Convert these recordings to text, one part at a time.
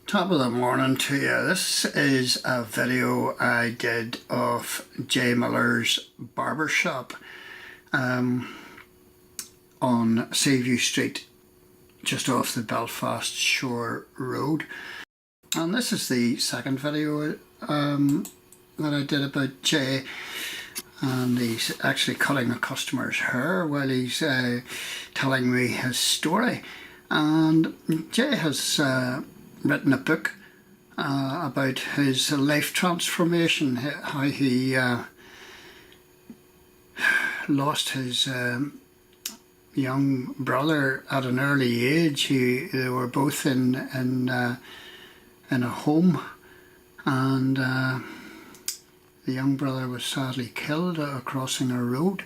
Top of the morning to you. This is a video I did of Jay Millar's barber shop on Seaview Street, just off the Belfast Shore Road. And this is the second video that I did about Jay, and he's actually cutting a customer's hair while he's telling me his story. And Jay has written a book about his life transformation, how he lost his young brother at an early age. They were both in a home, and the young brother was sadly killed crossing a road,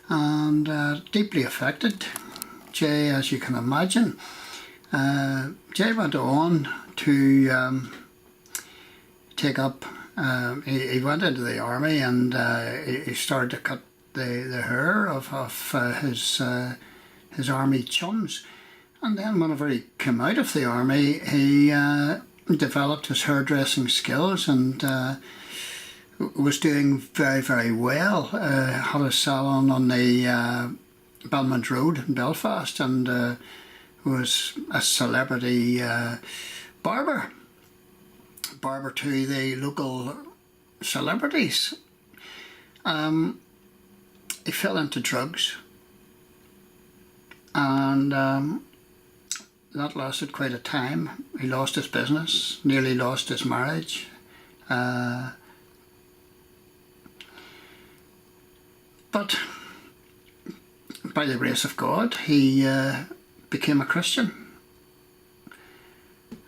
and deeply affected Jay, as you can imagine. Jay went on to take up, he went into the army, and he started to cut the hair of his army chums. And then whenever he came out of the army, he developed his hairdressing skills and was doing very, very well. Had a salon on the Belmont Road in Belfast, and was a celebrity barber to the local celebrities. He fell into drugs, and that lasted quite a time. He lost his business, nearly lost his marriage. But by the grace of God, he became a Christian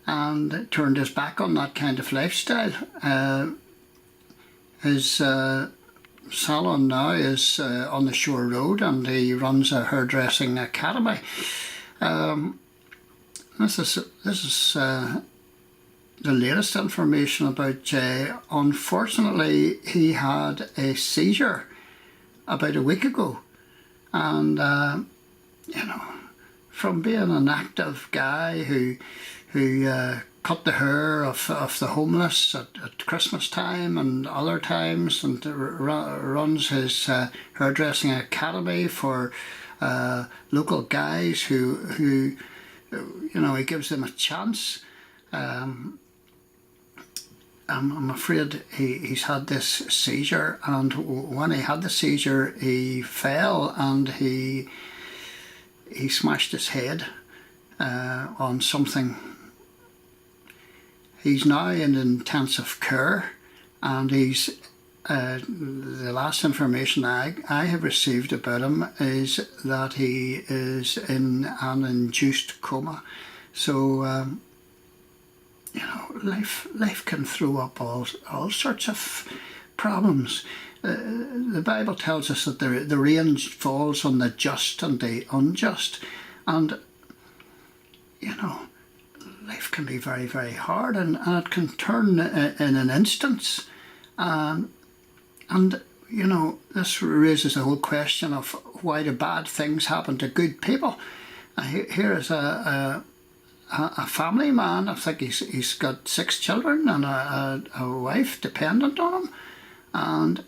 and turned his back on that kind of lifestyle. His salon now is on the Shore Road, and he runs a hairdressing academy. This is the latest information about Jay. Unfortunately, he had a seizure about a week ago, and you know, from being an active guy who cut the hair of the homeless at Christmas time and other times, and runs his hairdressing academy for local guys who you know, he gives them a chance. I'm afraid he's had this seizure, and when he had the seizure, he fell and he smashed his head on something. He's now in intensive care, and he's the last information I have received about him is that he is in an induced coma. So you know, life can throw up all sorts of problems. The Bible tells us that the rain falls on the just and the unjust, and you know, life can be very, very hard, and it can turn in an instant. And you know, this raises the whole question of why do bad things happen to good people. Here is a family man. I think he's got 6 children and a wife dependent on him, and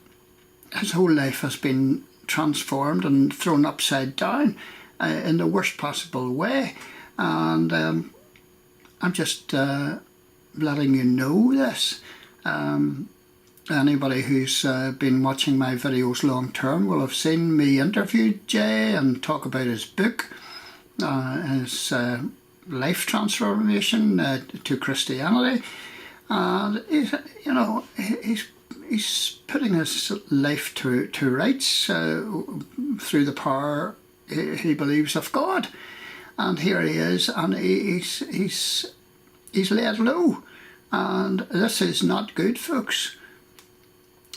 his whole life has been transformed and thrown upside down in the worst possible way. And I'm just letting you know this. Anybody who's been watching my videos long term will have seen me interview Jay and talk about his book, his life transformation to Christianity. And he's putting his life to rights through the power he believes of God. And here he is, and he's laid low, and this is not good, folks.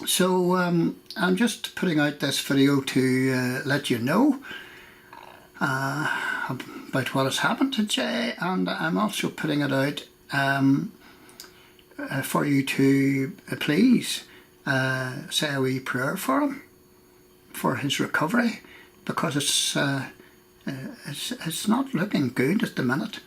So I'm just putting out this video to let you know about what has happened to Jay, and I'm also putting it out for you to please say a wee prayer for him, for his recovery, because it's not looking good at the minute.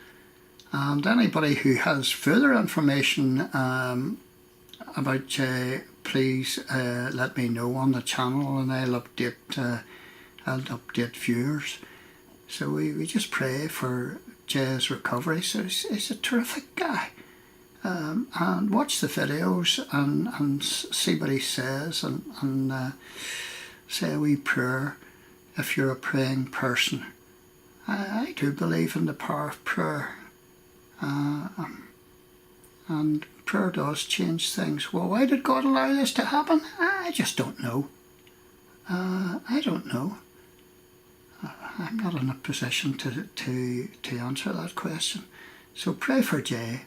And anybody who has further information about Jay, please let me know on the channel, and I'll update viewers. So we just pray for Jay's recovery. So he's a terrific guy. And watch the videos and see what he says, and say a wee prayer if you're a praying person. I do believe in the power of prayer, and prayer does change things. Well, why did God allow this to happen? I just don't know. I don't know. I'm not in a position to answer that question. So pray for Jay.